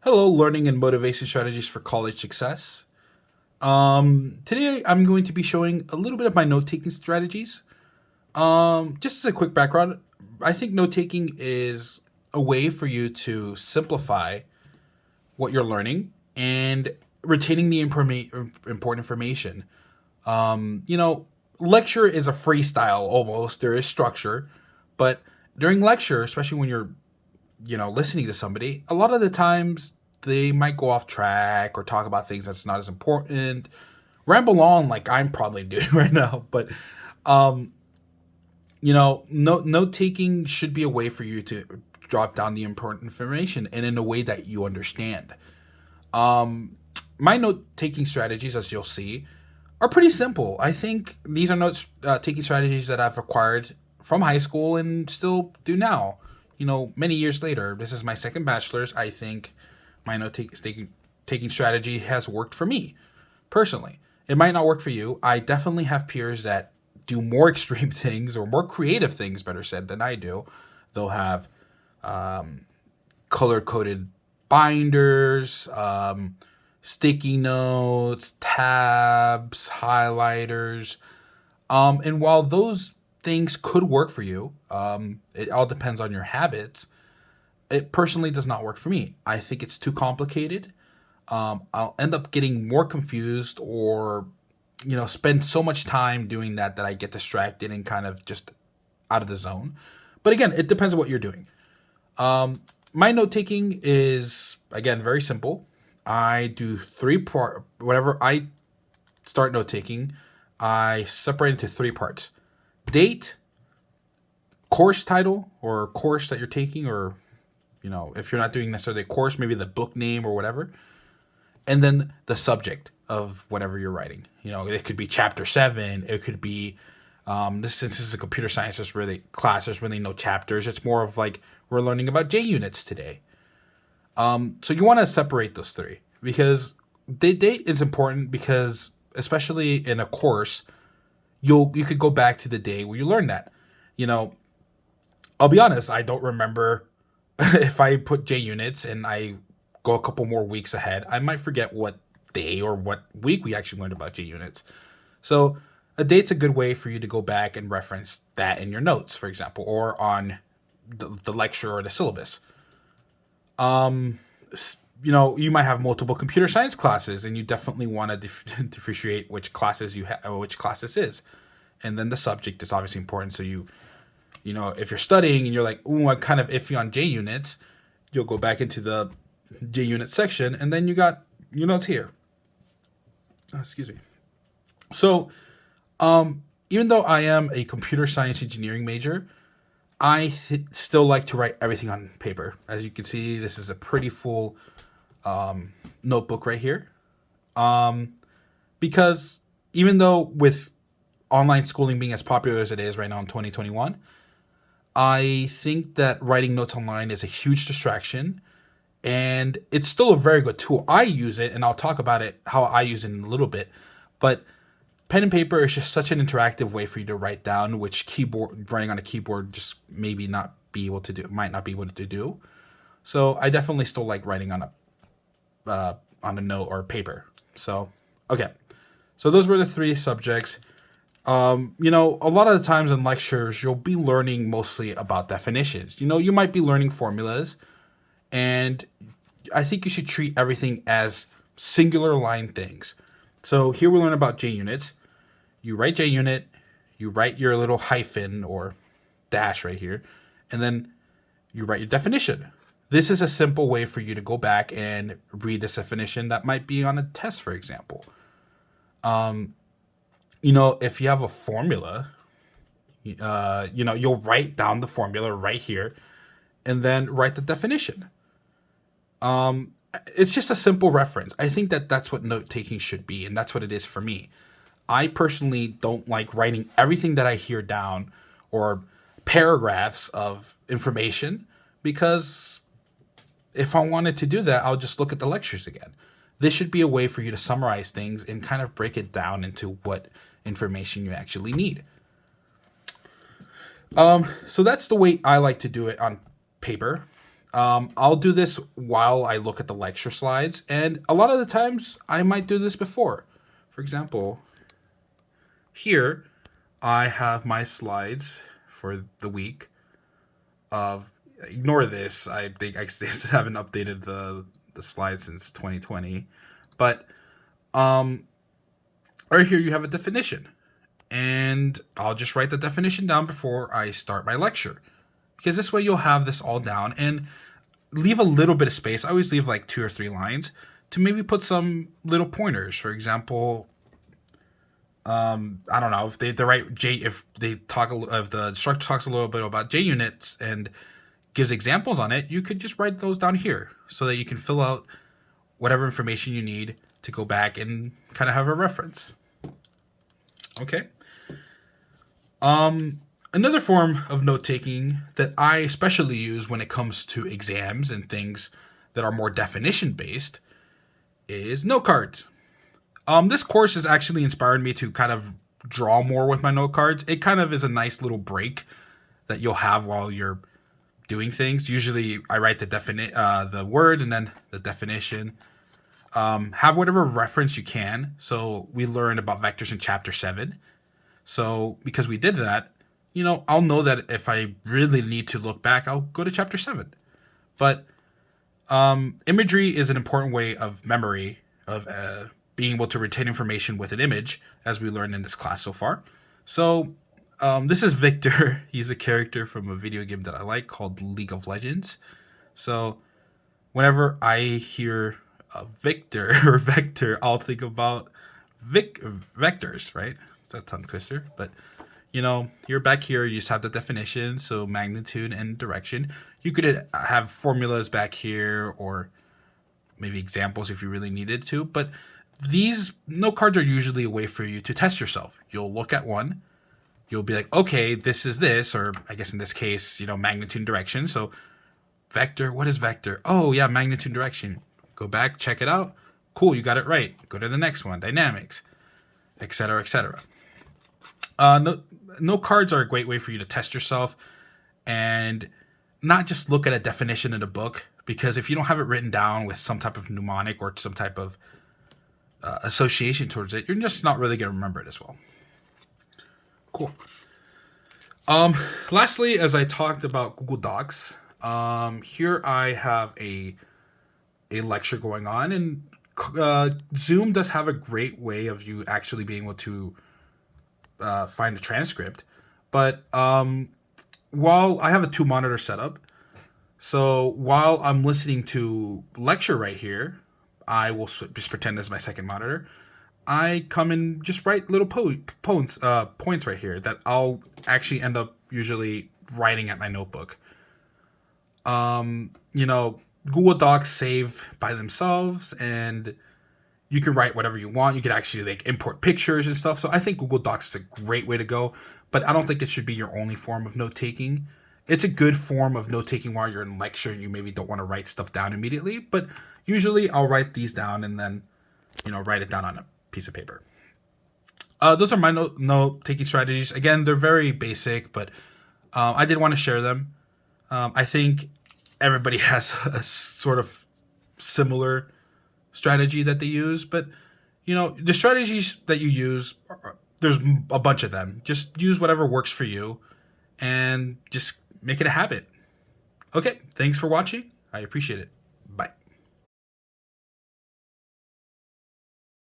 Hello, learning and motivation strategies for college success. Today I'm going to be showing a little bit of my note taking strategies. Just as a quick background, I think note taking is a way for you to simplify what you're learning and retaining the important information. You know, lecture is a freestyle almost. There is structure, but during lecture, especially when you're listening to somebody, a lot of the times they might go off track or talk about things that's not as important, ramble on like I'm probably doing right now. But um, note taking should be a way for you to drop down the important information and in a way that you understand. Um, my note taking strategies, as you'll see, are pretty simple. I think these are notes taking strategies that I've acquired from high school and still do now. Many years later, this is my second bachelor's. I think my taking strategy has worked for me personally. It might not work for you. I definitely have peers that do more extreme things or more creative things, better said, than I do. They'll have um, color coded binders, sticky notes, tabs, highlighters. And while those things could work for you, it all depends on your habits. It personally does not work for me. I think it's too complicated. I'll end up getting more confused or, spend so much time doing that I get distracted and kind of just out of the zone. But again, it depends on what you're doing. My note taking is, again, very simple. I do whenever I start note taking, I separate into three parts: date, course title or course that you're taking, or if you're not doing necessarily a course, maybe the book name or whatever, and then the subject of whatever you're writing. It could be chapter 7. It could be since this is a computer science, there's really no chapters. It's more of like we're learning about J units today. So you want to separate those three because the date is important, because especially in a course, you could go back to the day where you learned that. You know, I'll be honest, I don't remember if I put J units and I go a couple more weeks ahead, I might forget what day or what week we actually learned about J units. So a date's a good way for you to go back and reference that in your notes, for example, or on the lecture or the syllabus. Um, you might have multiple computer science classes, and you definitely want to differentiate which classes which class this is, and then the subject is obviously important. So if you're studying and you're like, "Ooh, I'm kind of iffy on J units," you'll go back into the J unit section, and then you got your notes here. Excuse me. So, even though I am a computer science engineering major, I still like to write everything on paper. As you can see, this is a pretty full notebook right here. Um, because even though with online schooling being as popular as it is right now in 2021, I think that writing notes online is a huge distraction, and it's still a very good tool. I use it, and I'll talk about it, how I use it in a little bit. But pen and paper is just such an interactive way for you to write down, which writing on a keyboard just might not be able to do. So I definitely still like writing on a note or paper. So okay, so those were the three subjects. A lot of the times in lectures, you'll be learning mostly about definitions. You might be learning formulas, and I think you should treat everything as singular line things. So here we learn about J units. You write J unit, you write your little hyphen or dash right here, and then you write your definition. This is a simple way for you to go back and read this definition that might be on a test, for example. If you have a formula, you'll write down the formula right here and then write the definition. It's just a simple reference. I think that that's what note taking should be, and that's what it is for me. I personally don't like writing everything that I hear down or paragraphs of information, because if I wanted to do that, I'll just look at the lectures again. This should be a way for you to summarize things and kind of break it down into what information you actually need. So that's the way I like to do it on paper. I'll do this while I look at the lecture slides, and a lot of the times I might do this before. For example, here I have my slides for the week of. Ignore this. I think I still haven't updated the slides since 2020, but right here you have a definition, and I'll just write the definition down before I start my lecture, because this way you'll have this all down and leave a little bit of space. I always leave like 2 or 3 lines to maybe put some little pointers. For example, I don't know if they write J, if they talk if the instructor talks a little bit about J units and gives examples on it, you could just write those down here so that you can fill out whatever information you need to go back and kind of have a reference. Okay. Another form of note taking that I especially use when it comes to exams and things that are more definition based is note cards. This course has actually inspired me to kind of draw more with my note cards. It kind of is a nice little break that you'll have while you're doing things. Usually I write the word and then the definition. Have whatever reference you can. So we learned about vectors in chapter 7. So because we did that, I'll know that if I really need to look back, I'll go to chapter 7. But imagery is an important way of memory, of being able to retain information with an image, as we learned in this class so far. So this is Victor. He's a character from a video game that I like called League of Legends. So whenever I hear Victor or vector, I'll think about vectors, right? It's a tongue twister, but you're back here, you just have the definition, so magnitude and direction. You could have formulas back here or maybe examples if you really needed to, but these note cards are usually a way for you to test yourself. You'll look at one, you'll be like, okay, this is this, or I guess in this case, magnitude and direction. So vector, what is vector? Oh yeah, magnitude and direction. Go back, check it out. Cool, you got it right. Go to the next one, dynamics, etc., etc. Note cards are a great way for you to test yourself and not just look at a definition in a book, because if you don't have it written down with some type of mnemonic or some type of association towards it, you're just not really going to remember it as well. Cool. Lastly, as I talked about Google Docs, here I have a lecture going on, and Zoom does have a great way of you actually being able to find the transcript. But while I have a 2-monitor setup, so while I'm listening to lecture right here, I will just pretend as my second monitor. I come and just write little points right here that I'll actually end up usually writing at my notebook. Google Docs save by themselves, and you can write whatever you want. You can actually import pictures and stuff. So I think Google Docs is a great way to go, but I don't think it should be your only form of note taking. It's a good form of note taking while you're in lecture and you maybe don't want to write stuff down immediately, but usually I'll write these down and then, write it down on a piece of paper. Those are my note taking strategies. Again, they're very basic, but I did want to share them. I think everybody has a sort of similar strategy that they use, but the strategies that you use, there's a bunch of them. Just use whatever works for you and just make it a habit. Okay, thanks for watching. I appreciate it.